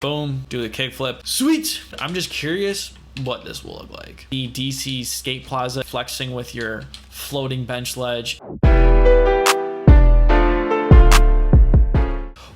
Boom, do the kickflip. Sweet! I'm just curious what this will look like. The DC Skate Plaza, flexing with your floating bench ledge.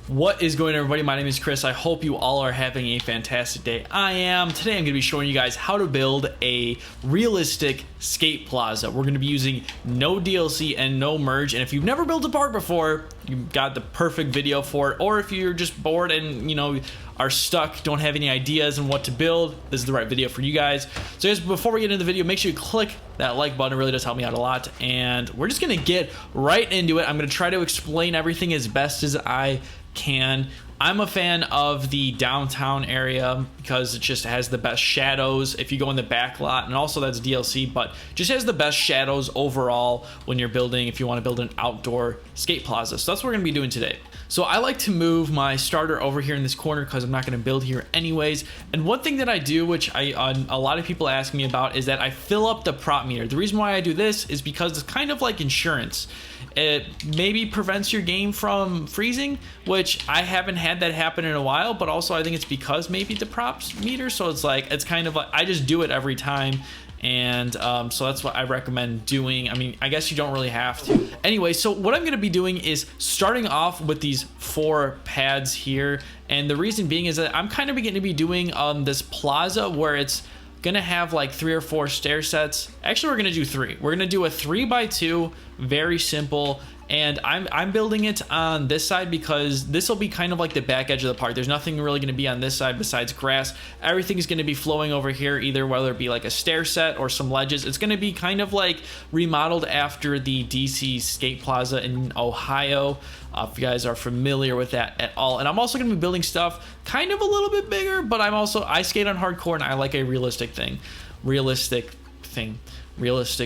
What is going on, everybody? My name is Chris. I hope you all are having a fantastic day. I am. Today I'm going to be showing you guys how to build a realistic skate plaza. We're going to be using no DLC and no merge, and if you've never built a part before, you've got the perfect video for it. Or if you're just bored and are stuck, don't have any ideas on what to build, this is the right video for you guys. So guys, before we get into the video, make sure you click that like button. It really does help me out a lot, and we're just going to get right into it. I'm going to try to explain everything as best as I can. I'm a fan of the downtown area because it just has the best shadows if you go in the back lot, and also that's DLC, but just has the best shadows overall when you're building, if you want to build an outdoor skate plaza. So that's what we're going to be doing today. So I like to move my starter over here in this corner because I'm not going to build here anyways. And one thing that I do, which a lot of people ask me about, is that I fill up the prop meter. The reason why I do this is because it's kind of like insurance. It maybe prevents your game from freezing, which I haven't had that happen in a while, but also I think it's because maybe the props meter. So it's kind of like I just do it every time. And so that's what I recommend doing. I mean, I guess you don't really have to. Anyway, so what I'm going to be doing is starting off with these 4 pads here. And the reason being is that I'm kind of going to be doing this plaza where it's gonna have like 3 or 4 stair sets. Actually, we're gonna do 3. We're gonna do a 3x2, very simple. And I'm building it on this side because this will be kind of like the back edge of the park. There's nothing really going to be on this side besides grass. Everything is going to be flowing over here, either whether it be like a stair set or some ledges. It's going to be kind of like remodeled after the DC Skate Plaza in Ohio, if you guys are familiar with that at all. And I'm also going to be building stuff kind of a little bit bigger, but I skate on hardcore and I like a realistic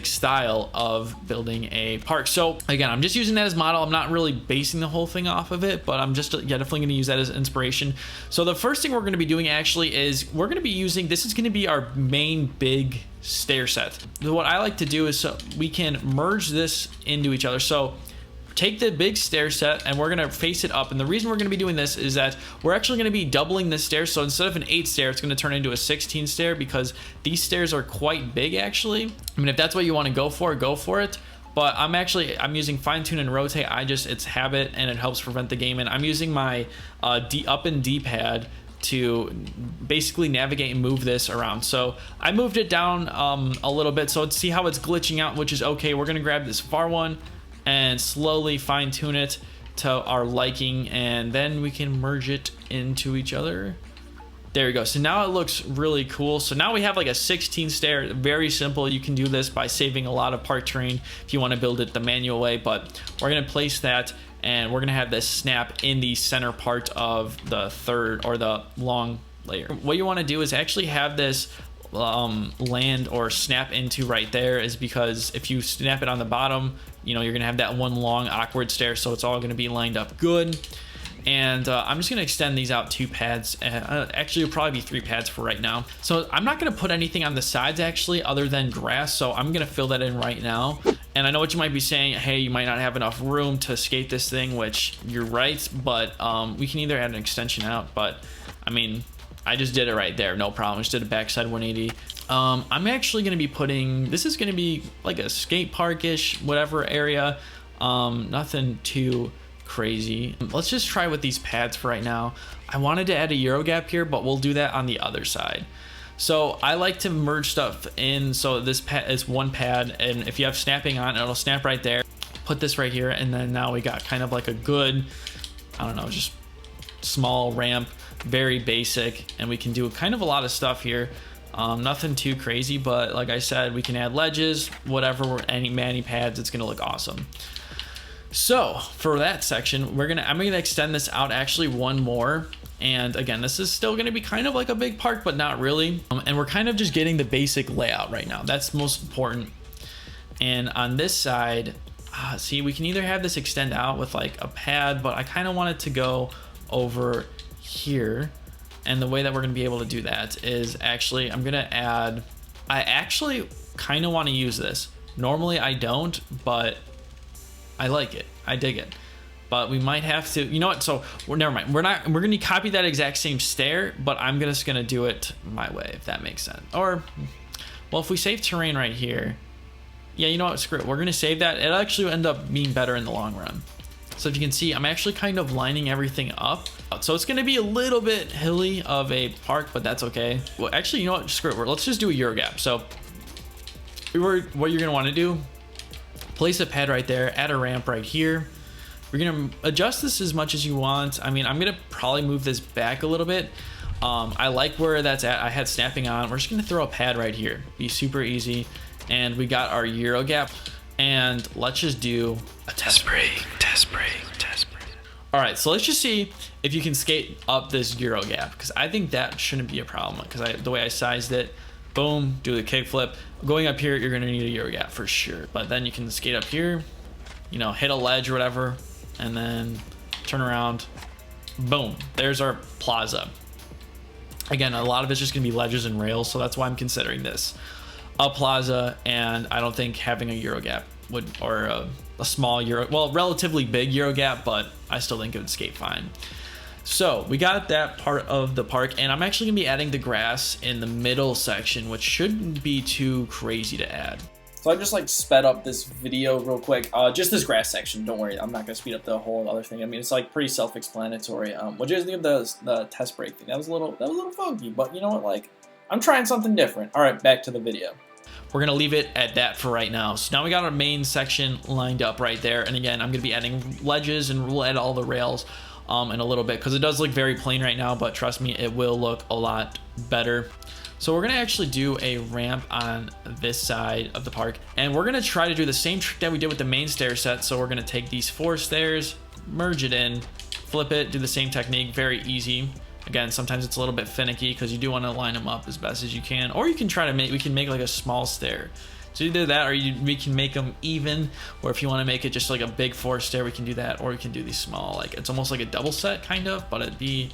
style of building a park. So again, I'm just using that as model. I'm not really basing the whole thing off of it, but I'm just definitely going to use that as inspiration. So the first thing we're going to be doing actually is we're going to be using, this is going to be our main big stair set. What I like to do is so we can merge this into each other. So take the big stair set and we're going to face it up. And the reason we're going to be doing this is that we're actually going to be doubling the stairs. So instead of an 8 stair, it's going to turn into a 16 stair because these stairs are quite big actually. I mean, if that's what you want to go for it. But I'm using fine tune and rotate. It's habit and it helps prevent the game. And I'm using my up and D pad to basically navigate and move this around. So I moved it down a little bit. So let's see how it's glitching out, which is okay. We're going to grab this far one and slowly fine tune it to our liking, and then we can merge it into each other. There we go. So now it looks really cool. So now we have like a 16 stair. Very simple. You can do this by saving a lot of park terrain if you want to build it the manual way, but we're going to place that and we're going to have this snap in the center part of the third or the long layer. What you want to do is actually have this land or snap into right there, is because if you snap it on the bottom, you're gonna have that one long awkward stair, so it's all gonna be lined up good. And I'm just gonna extend these out 2 pads. Actually, it'll probably be 3 pads for right now. So I'm not gonna put anything on the sides actually other than grass, so I'm gonna fill that in right now. And I know what you might be saying, hey, you might not have enough room to skate this thing, which you're right, but we can either add an extension out, but I mean, I just did it right there, no problem. Just did a backside 180. I'm actually going to be putting, this is going to be like a skate park-ish, whatever area. Nothing too crazy. Let's just try with these pads for right now. I wanted to add a Euro gap here, but we'll do that on the other side. So I like to merge stuff in. So this pad is one pad, and if you have snapping on, it'll snap right there. Put this right here, and then now we got kind of like a good, I don't know, just small ramp. Very basic, and we can do kind of a lot of stuff here. Nothing too crazy, but like I said, we can add ledges, whatever, any mani pads. It's gonna look awesome. So for that section, I'm gonna extend this out actually one more. And again, this is still gonna be kind of like a big park, but not really. And we're kind of just getting the basic layout right now. That's most important. And on this side, see, we can either have this extend out with like a pad, but I kind of want it to go over here. And the way that we're going to be able to do that is actually I actually kind of want to use this. Normally I don't, but I like it. I dig it. but we might have to, you know what? So never mind. We're going to copy that exact same stair, but I'm just going to do it my way, if that makes sense. Or, well, if we save terrain right here, yeah, you know what? Screw it. We're going to save that. It'll actually end up being better in the long run. So if you can see, I'm actually kind of lining everything up. So it's going to be a little bit hilly of a park, but that's okay. Well, actually, you know what? Screw it. Let's just do a Euro gap. So what you're going to want to do, place a pad right there, add a ramp right here. We're going to adjust this as much as you want. I mean, I'm going to probably move this back a little bit. I like where that's at. I had snapping on. We're just going to throw a pad right here. Be super easy. And we got our Euro gap. And let's just do a test break. All right, so let's just see if you can skate up this Euro gap, because I think that shouldn't be a problem, because the way I sized it, boom, do the kickflip. Going up here, you're gonna need a Euro gap for sure. But then you can skate up here, you know, hit a ledge or whatever, and then turn around, boom, there's our Plaza. Again, a lot of it's just gonna be ledges and rails, so that's why I'm considering this a Plaza, and I don't think having a Euro gap would, or a small Euro, well, relatively big Euro gap, but I still think it would skate fine. So we got that part of the park, and I'm actually gonna be adding the grass in the middle section, which shouldn't be too crazy to add. So I just like sped up this video real quick. Just this grass section. Don't worry, I'm not gonna speed up the whole other thing. I mean, it's like pretty self-explanatory. What do you guys think of the test break thing? That was a little funky, but you know what? Like, I'm trying something different. All right, back to the video. We're gonna leave it at that for right now. So now we got our main section lined up right there. And again, I'm gonna be adding ledges, and we'll add all the rails in a little bit, because it does look very plain right now, but trust me, it will look a lot better. So we're gonna actually do a ramp on this side of the park, and we're gonna try to do the same trick that we did with the main stair set. So we're gonna take these 4 stairs, merge it in, flip it, do the same technique, very easy. Again, sometimes it's a little bit finicky because you do want to line them up as best as you can, or you can try to we can make like a small stair. So either that, or we can make them even, or if you want to make it just like a big 4 stair, we can do that, or we can do these small, like it's almost like a double set kind of, but it'd be,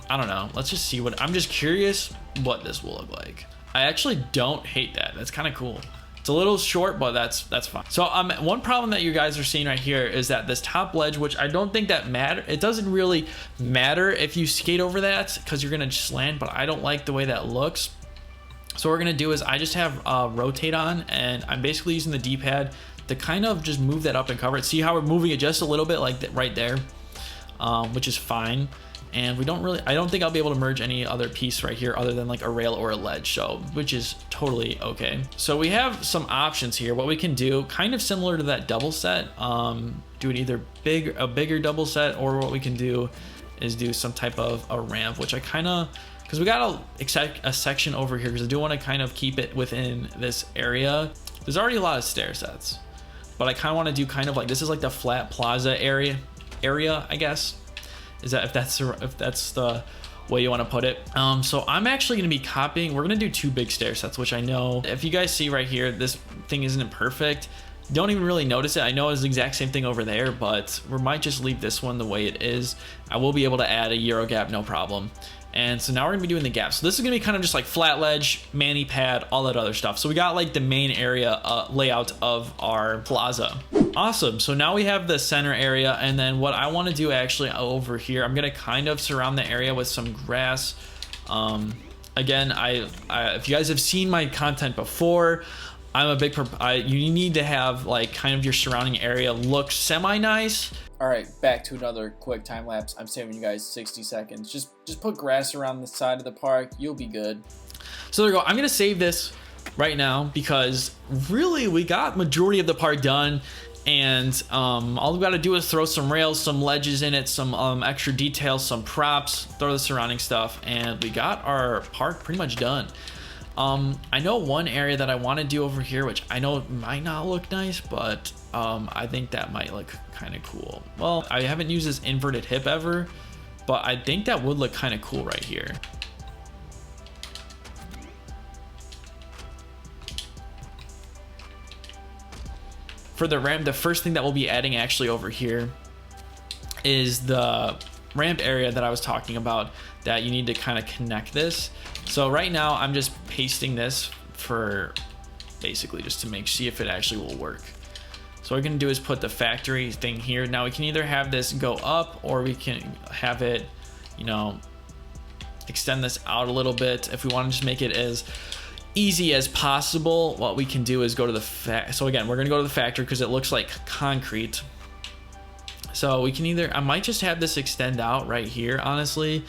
I don't know. Let's just see I'm just curious what this will look like. I actually don't hate that. That's kind of cool. It's a little short, but that's fine. So one problem that you guys are seeing right here is that this top ledge, which I don't think that it doesn't really matter if you skate over that, because you're gonna just land, but I don't like the way that looks. So what we're gonna do is I just have rotate on, and I'm basically using the D-pad to kind of just move that up and cover it. See how we're moving it just a little bit like that right there, which is fine. And I don't think I'll be able to merge any other piece right here other than like a rail or a ledge, so, which is totally okay. So we have some options here. What we can do, kind of similar to that double set, do it either a bigger double set, or what we can do is do some type of a ramp, which I kind of, because we got a section over here, because I do want to kind of keep it within this area. There's already a lot of stair sets, but I kind of want to do kind of like, this is like the flat Plaza area, I guess. Is that if that's the way you want to put it. So I'm actually going to be copying. We're going to do 2 big stair sets, which I know if you guys see right here, this thing isn't perfect. Don't even really notice it. I know it's the exact same thing over there, but we might just leave this one the way it is. I will be able to add a Euro gap, no problem. And so now we're gonna be doing the gap. So this is gonna be kind of just like flat ledge, mani pad, all that other stuff. So we got like the main area layout of our Plaza. Awesome, so now we have the center area, and then what I wanna do actually over here, I'm gonna kind of surround the area with some grass. Again, if you guys have seen my content before, I'm a big, you need to have like kind of your surrounding area look semi-nice. All right, back to another quick time lapse. I'm saving you guys 60 seconds. Just put grass around the side of the park. You'll be good. So there we go. I'm gonna save this right now because really we got majority of the park done, and all we got to do is throw some rails, some ledges in it, some extra details, some props, throw the surrounding stuff, and we got our park pretty much done. I know one area that I want to do over here, which I know might not look nice, but I think that might look kind of cool. Well, I haven't used this inverted hip ever, but I think that would look kind of cool right here. For the ramp, the first thing that we'll be adding actually over here is the ramp area that I was talking about, that you need to kind of connect this. So right now I'm just pasting this for basically just to see if it actually will work. So what we're gonna do is put the factory thing here. Now we can either have this go up, or we can have it, you know, extend this out a little bit. If we want to just make it as easy as possible, what we can do is go to the so again, we're gonna go to the factory because it looks like concrete. So we can either, I might just have this extend out right here, honestly.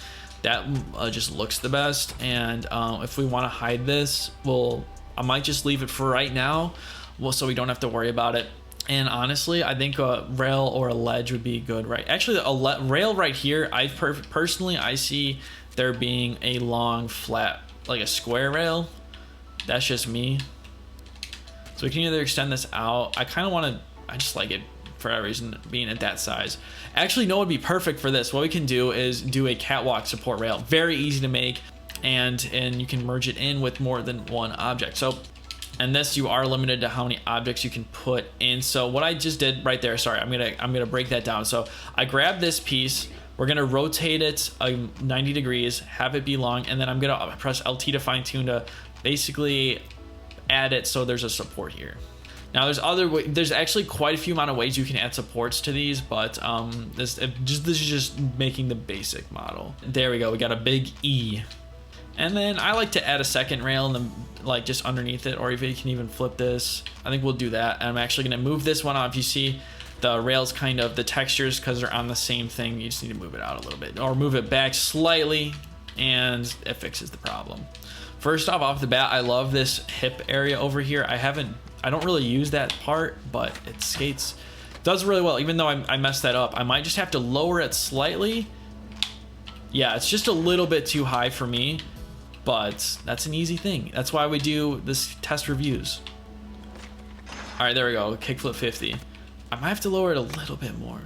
That just looks the best. And if we want to hide this, I might just leave it for right now, so we don't have to worry about it. And honestly, I think a rail or a ledge would be good, right? Actually, a rail right here, personally, I see there being a long, flat, like a square rail. That's just me. So we can either extend this out. I just like it for that reason, being at that size. Actually, no, it would be perfect for this. What we can do is do a catwalk support rail. Very easy to make, and you can merge it in with more than one object. So, and this, you are limited to how many objects you can put in. So what I just did right there, sorry, I'm gonna break that down. So I grabbed this piece, we're gonna rotate it 90 degrees, have it be long, and then I'm gonna press LT to fine tune to basically add it so there's a support here. Now there's actually quite a few amount of ways you can add supports to these, but this is just making the basic model. There we go, we got a big E. And then I like to add a second rail and then like just underneath it, or if you can even flip this. I think we'll do that. And I'm actually gonna move this one off. You see the rails, kind of the textures, because they're on the same thing, you just need to move it out a little bit or move it back slightly, and it fixes the problem. First off the bat, I love this hip area over here. I don't really use that part, but it does really well. Even though I messed that up, I might just have to lower it slightly. Yeah, it's just a little bit too high for me, but that's an easy thing. That's why we do this test reviews. All right, there we go, kickflip 50. I might have to lower it a little bit more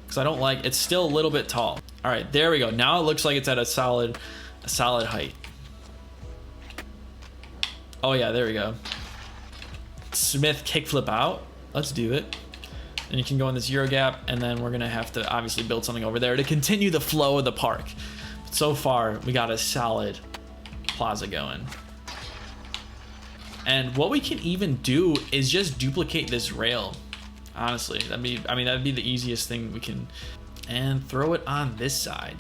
because I don't like, it's still a little bit tall. All right, there we go. Now it looks like it's at a solid height. Oh yeah, there we go. Smith kickflip out. Let's do it. And you can go in the zero gap, and then we're gonna have to obviously build something over there to continue the flow of the park. But so far, we got a solid plaza going. And what we can even do is just duplicate this rail. Honestly, that'd be the easiest thing we can, and throw it on this side.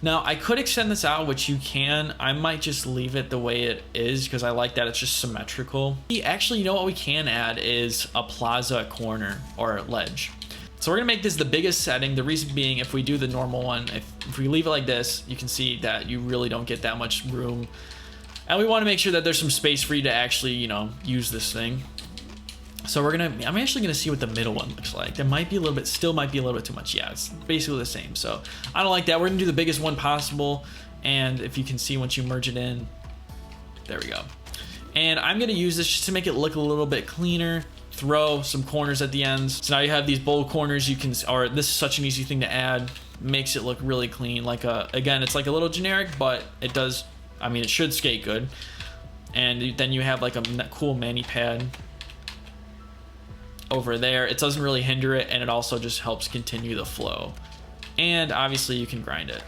Now I could extend this out, which you can. I might just leave it the way it is because I like that it's just symmetrical. Actually, you know what we can add is a plaza corner or ledge. So we're gonna make this the biggest setting. The reason being, if we do the normal one, if we leave it like this, you can see that you really don't get that much room. And we wanna make sure that there's some space for you to actually, you know, use this thing. So I'm actually gonna see what the middle one looks like. There might be a little bit, still might be a little bit too much. Yeah, it's basically the same. So I don't like that. We're gonna do the biggest one possible. And if you can see, once you merge it in, there we go. And I'm gonna use this just to make it look a little bit cleaner, throw some corners at the ends. So now you have these bold corners, or this is such an easy thing to add. Makes it look really clean. Again, it's like a little generic, but it does, it should skate good. And then you have like a cool mani pad over there. It doesn't really hinder it, and it also just helps continue the flow. And obviously you can grind it.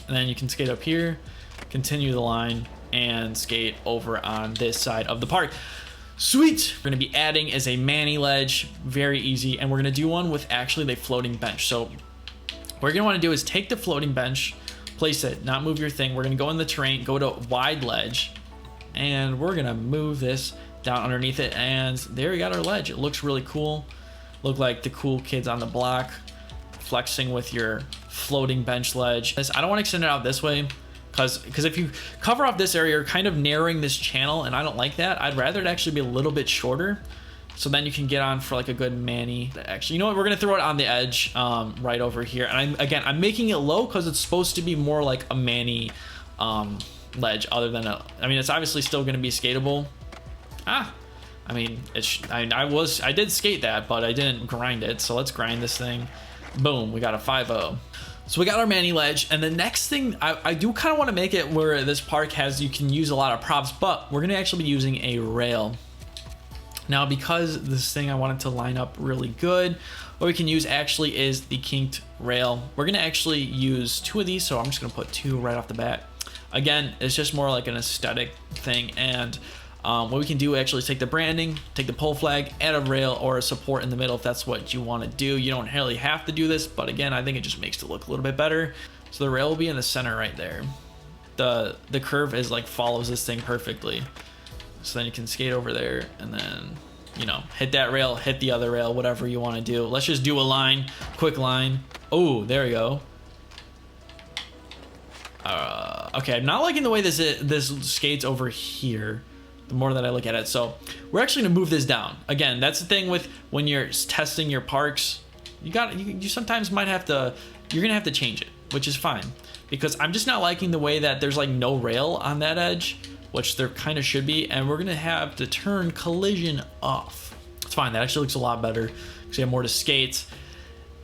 And then you can skate up here, continue the line, and skate over on this side of the park. Sweet! We're gonna be adding is a mani ledge, very easy, and we're gonna do one with actually the floating bench. So what you're gonna wanna do is take the floating bench, place it, not move your thing. We're gonna go in the terrain, go to wide ledge, and we're gonna move this down underneath it, and there we got our ledge. It looks really cool. Look like the cool kids on the block flexing with your floating bench ledge. I don't want to extend it out this way because if you cover off this area, you're kind of narrowing this channel, and I don't like that. I'd rather it actually be a little bit shorter, so then you can get on for like a good mani. Actually, you know what? We're gonna throw it on the edge, right over here. And I'm making it low because it's supposed to be more like a mani ledge, other than it's obviously still gonna be skatable. I did skate that, but I didn't grind it. So let's grind this thing. Boom, we got a 5-0. So we got our mani ledge, and the next thing, I do kind of want to make it where this park you can use a lot of props, but we're gonna actually be using a rail. Now, because this thing I want it to line up really good, what we can use actually is the kinked rail. We're gonna actually use 2 of these, so I'm just gonna put 2 right off the bat. Again, it's just more like an aesthetic thing, and What we can do actually is take the branding, take the pole flag, add a rail or a support in the middle if that's what you want to do. You don't really have to do this, but again, I think it just makes it look a little bit better. So the rail will be in the center right there. The curve is like follows this thing perfectly. So then you can skate over there and then, you know, hit that rail, hit the other rail, whatever you want to do. Let's just do a line, quick line. Oh, there we go. Okay, I'm not liking the way this skates over here the more that I look at it. So we're actually gonna move this down. Again, that's the thing with when you're testing your parks. You sometimes might have to, you're gonna have to change it, which is fine. Because I'm just not liking the way that there's like no rail on that edge, which there kind of should be, and we're gonna have to turn collision off. It's fine, that actually looks a lot better because we have more to skate.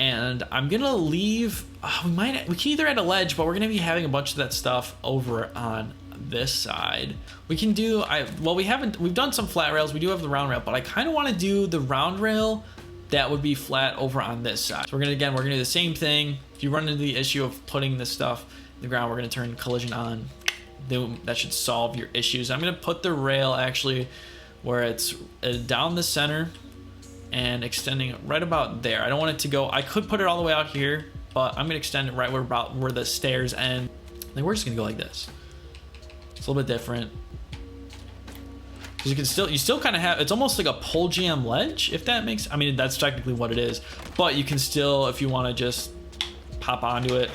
And I'm gonna leave, we can either add a ledge, but we're gonna be having a bunch of that stuff over on this side. We can do, we've done some flat rails, we do have the round rail, but I kind of want to do the round rail that would be flat over on this side. So we're gonna do the same thing. If you run into the issue of putting this stuff in the ground, we're gonna turn collision on. That should solve your issues. I'm gonna put the rail actually where it's down the center and extending it right about there. I don't want it to go, I could put it all the way out here, but I'm gonna extend it right where the stairs end. Then we're just gonna go like this. It's a little bit different. Because you still kind of have, it's almost like a pole jam ledge, if that makes, I mean, that's technically what it is. But you can still, if you want to just pop onto it,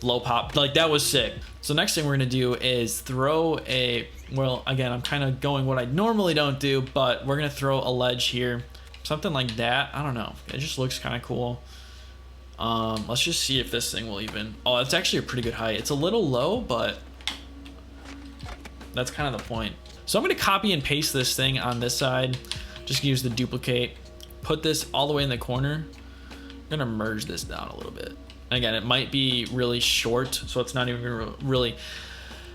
low pop, like that was sick. So next thing we're gonna do is throw well, again, I'm kind of going what I normally don't do, but we're gonna throw a ledge here. Something like that, I don't know. It just looks kind of cool. Let's just see if this thing will even, oh, it's actually a pretty good height. It's a little low, but that's kind of the point. So I'm going to copy and paste this thing on this side. Just use the duplicate. Put this all the way in the corner. I'm going to merge this down a little bit. Again, it might be really short, so it's not even going to really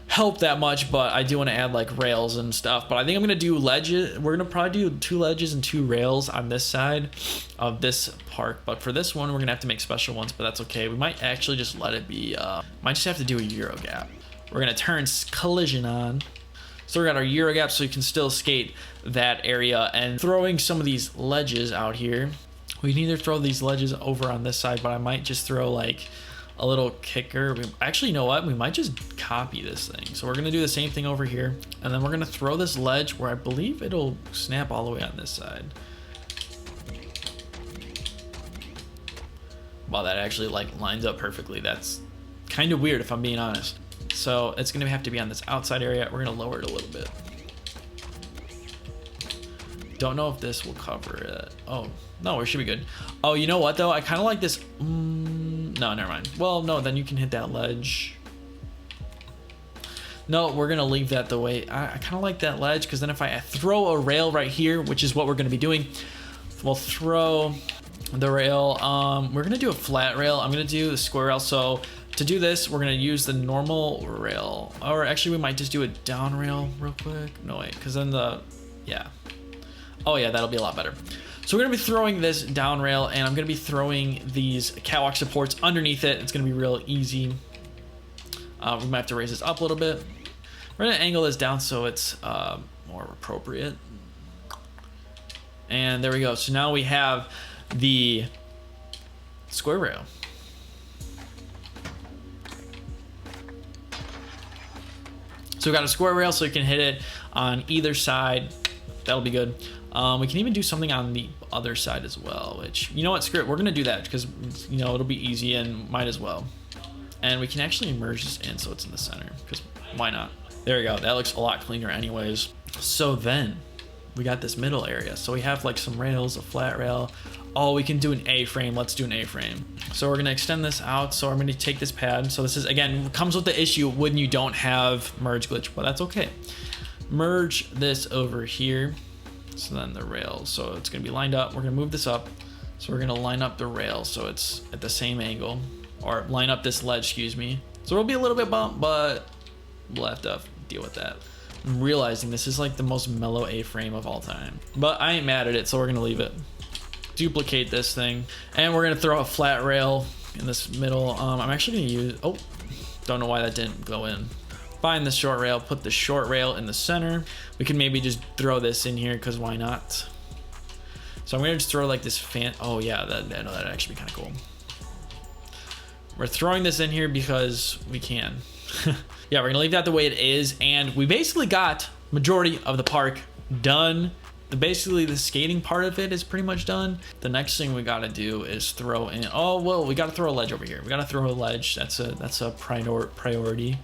help that much, but I do want to add like rails and stuff. But I think I'm going to do ledges. We're going to probably do 2 ledges and 2 rails on this side of this park. But for this one, we're going to have to make special ones, but that's okay. We might actually just let it be, might just have to do a Euro gap. We're going to turn collision on. So we got our Euro gap so you can still skate that area, and throwing some of these ledges out here. We can either throw these ledges over on this side, but I might just throw like a little kicker. Actually, you know what? We might just copy this thing. So we're going to do the same thing over here, and then we're going to throw this ledge where I believe it'll snap all the way on this side. Wow, that actually like lines up perfectly. That's kind of weird if I'm being honest. So it's gonna have to be on this outside area. We're gonna lower it a little bit. Don't know if this will cover it. Oh, no, we should be good. Oh, you know what though? I kind of like this. No, never mind. Well, no, then you can hit that ledge. No, we're gonna leave that the way. I kind of like that ledge, because then if I throw a rail right here, which is what we're gonna be doing, we'll throw the rail. We're gonna do a flat rail. I'm gonna do the square rail. So to do this, we're gonna use the normal rail, or actually we might just do a down rail real quick. No, wait, because then yeah. Oh yeah, that'll be a lot better. So we're gonna be throwing this down rail, and I'm gonna be throwing these catwalk supports underneath it. It's gonna be real easy. We might have to raise this up a little bit. We're gonna angle this down so it's more appropriate. And there we go. So now we have the square rail. So we got a square rail so you can hit it on either side. That'll be good. We can even do something on the other side as well, which, you know what, screw it. We're going to do that because, you know, it'll be easy and might as well. And we can actually merge this in so it's in the center, because why not? There we go. That looks a lot cleaner anyways. So then we got this middle area. So we have like some rails, a flat rail. Oh, we can do an A-frame. Let's do an A-frame. So we're going to extend this out. So I'm going to take this pad. So this is, again, comes with the issue when you don't have merge glitch, but that's okay. Merge this over here. So then the rails. So it's going to be lined up. We're going to move this up. So we're going to line up the rail so it's at the same angle, or line up this ledge, excuse me. So it'll be a little bit bump, but we'll have to deal with that. I'm realizing this is like the most mellow A-frame of all time, but I ain't mad at it, so we're going to leave it. Duplicate this thing, and we're gonna throw a flat rail in this middle. I'm actually gonna use, oh, don't know why that didn't go in, find the short rail, put the short rail in the center. We can maybe just throw this in here because why not? So I'm gonna just throw like this oh yeah, that'd actually be kind of cool. We're throwing this in here because we can. Yeah, we're gonna leave that the way it is, and we basically got majority of the park done. Basically the skating part of it is pretty much done. The next thing we gotta do is throw in, oh well, we gotta throw a ledge over here. We gotta throw a ledge. That's a priority,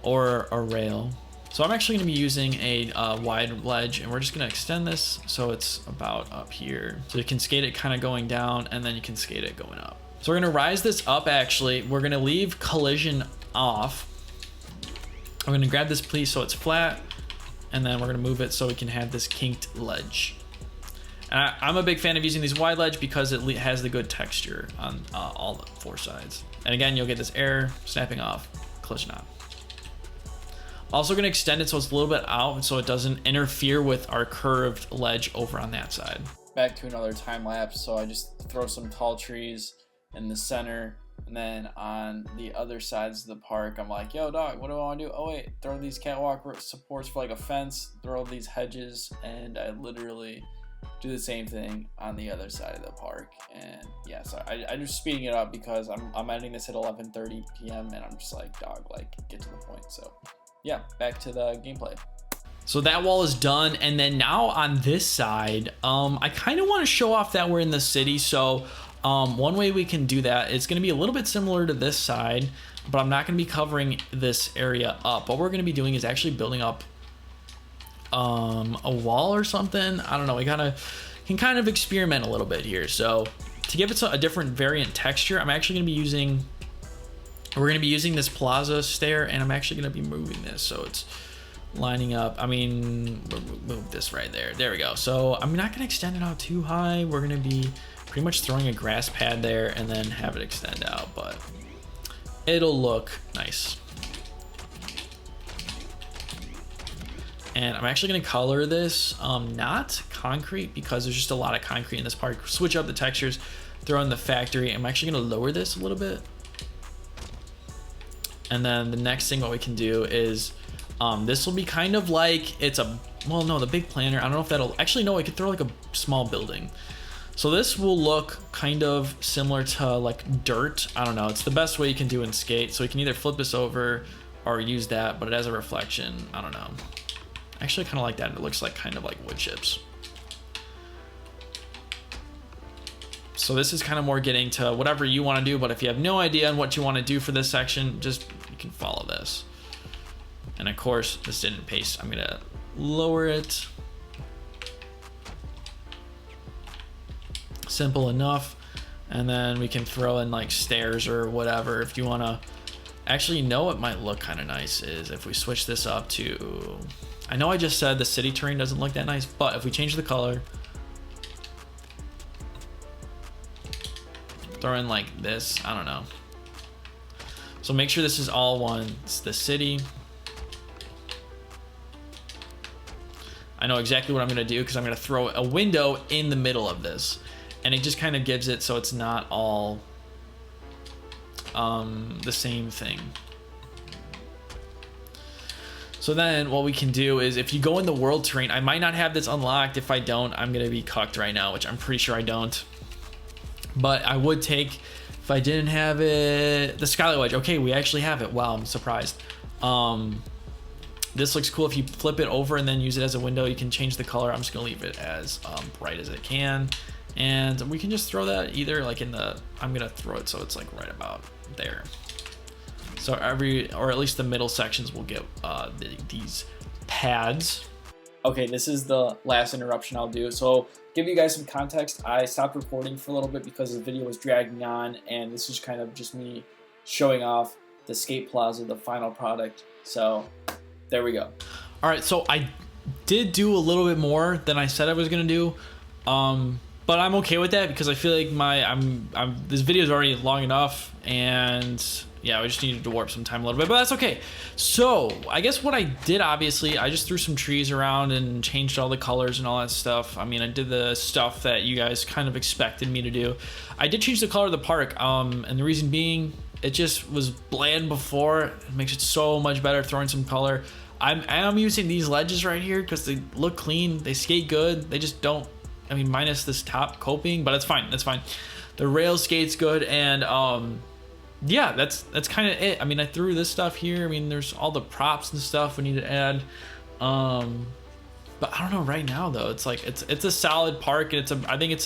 or a rail. So I'm actually gonna be using a wide ledge, and we're just gonna extend this so it's about up here. So you can skate it kind of going down, and then you can skate it going up. So we're gonna rise this up. Actually, we're gonna leave collision off. I'm gonna grab this piece so it's flat, and then we're gonna move it so we can have this kinked ledge. And I'm a big fan of using these wide ledge because it has the good texture on all the 4 sides. And again, you'll get this air snapping off, collision on. Also gonna extend it so it's a little bit out so it doesn't interfere with our curved ledge over on that side. Back to another time lapse. So I just throw some tall trees in the center. And then on the other sides of the park, I'm like, yo, dog, what do I want to do? Oh, wait, throw these catwalk supports for like a fence, throw these hedges, and I literally do the same thing on the other side of the park. And yeah, so I'm just speeding it up because I'm ending this at 11:30 p.m. and I'm just like, dog, like, get to the point. So yeah, back to the gameplay. So that wall is done, and then now on this side, I kind of want to show off that we're in the city. So one way we can do that is going to be a little bit similar to this side, but I'm not going to be covering this area up. What we're going to be doing is actually building up a wall or something. I don't know. We can kind of experiment a little bit here. So to give it a different variant texture, I'm actually going to be using, we're going to be using this Plaza stair, and I'm actually going to be moving this so it's lining up. I mean, move this right there. There we go. So I'm not going to extend it out too high. We're going to be pretty much throwing a grass pad there and then have it extend out, but it'll look nice. And I'm actually going to color this not concrete because there's just a lot of concrete in this park. Switch up the textures, throw in the factory. I'm actually going to lower this a little bit. And then the next thing what we can do is this will be kind of like, it's a, well, no, the big planter. I don't know if that'll, actually, no, I could throw like a small building. So this will look kind of similar to like dirt. I don't know. It's the best way you can do in Skate. So you can either flip this over or use that, but it has a reflection. I don't know. Actually, I kind of like that. It looks like kind of like wood chips. So this is kind of more getting to whatever you want to do. But if you have no idea on what you want to do for this section, just you can follow this. And of course, this didn't paste. I'm going to lower it. Simple enough. And then we can throw in like stairs or whatever if you want to. Actually, you know what might look kind of nice is if we switch this up to, I know I just said the city terrain doesn't look that nice, but if we change the color, throw in like this, I don't know. So make sure this is all one. It's the city. I know exactly what I'm going to do because I'm going to throw a window in the middle of this. And it just kind of gives it so it's not all the same thing. So then what we can do is if you go in the world terrain, I might not have this unlocked. If I don't, I'm going to be cucked right now, which I'm pretty sure I don't. But I would take, if I didn't have it, the Skylight Wedge. Okay, we actually have it. Wow, I'm surprised. This looks cool. If you flip it over and then use it as a window, you can change the color. I'm just going to leave it as bright as it can. And we can just throw that either like in the, I'm going to throw it so it's like right about there. So or at least the middle sections will get these pads. Okay, this is the last interruption I'll do. So give you guys some context. I stopped recording for a little bit because the video was dragging on, and this is kind of just me showing off the Skate Plaza, the final product. So there we go. All right, so I did do a little bit more than I said I was going to do. But I'm okay with that because I feel like this video is already long enough, and yeah, we just needed to warp some time a little bit, but that's okay. So I guess what I did, obviously, I just threw some trees around and changed all the colors and all that stuff. I mean, I did the stuff that you guys kind of expected me to do. I did change the color of the park, and the reason being, it just was bland before. It makes it so much better throwing some color. I'm using these ledges right here because they look clean, they skate good, they just don't, I mean, minus this top coping, but it's fine, that's fine. The rail skate's good, and yeah, that's kind of it. I mean, I threw this stuff here. I mean, there's all the props and stuff we need to add, but I don't know right now though. It's like it's a solid park, and I think it's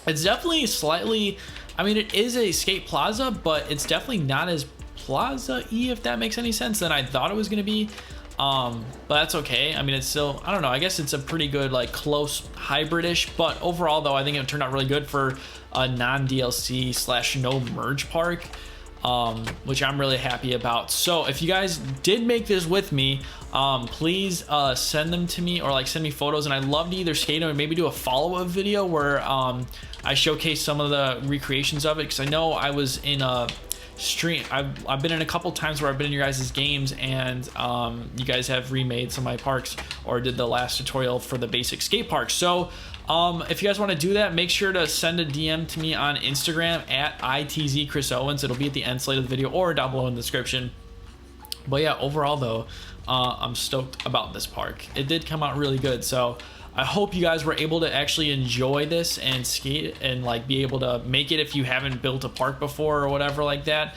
definitely slightly, I mean, it is a skate plaza, but it's definitely not as plaza-y, if that makes any sense, than I thought it was going to be. But that's okay. I mean, it's still, I don't know, I guess it's a pretty good, like, close hybrid-ish, but overall though, I think it turned out really good for a non-DLC / no merge park, which I'm really happy about. So if you guys did make this with me, please send them to me, or like send me photos, and I'd love to either skate them or maybe do a follow-up video where I showcase some of the recreations of it, because I know I was in a stream, I've been in a couple times where I've been in your guys' games, and you guys have remade some of my parks or did the last tutorial for the basic skate park. So if you guys want to do that, make sure to send a DM to me on Instagram at ITZ Chris Owens. It'll be at the end slate of the video or down below in the description. But yeah, overall though, I'm stoked about this park. It did come out really good, so I hope you guys were able to actually enjoy this and skate and like be able to make it if you haven't built a park before or whatever like that.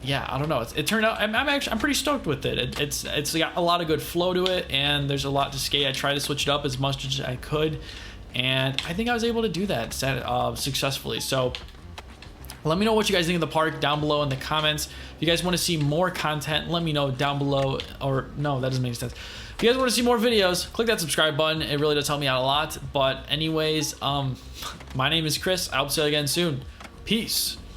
Yeah, I don't know. It turned out, I'm pretty stoked with it. It's got a lot of good flow to it, and there's a lot to skate. I tried to switch it up as much as I could, and I think I was able to do that successfully. So let me know what you guys think of the park down below in the comments. If you guys want to see more content, let me know down below. Or no, that doesn't make sense. If you guys want to see more videos, click that subscribe button. It really does help me out a lot. But anyways, my name is Chris. I hope to see you again soon. Peace.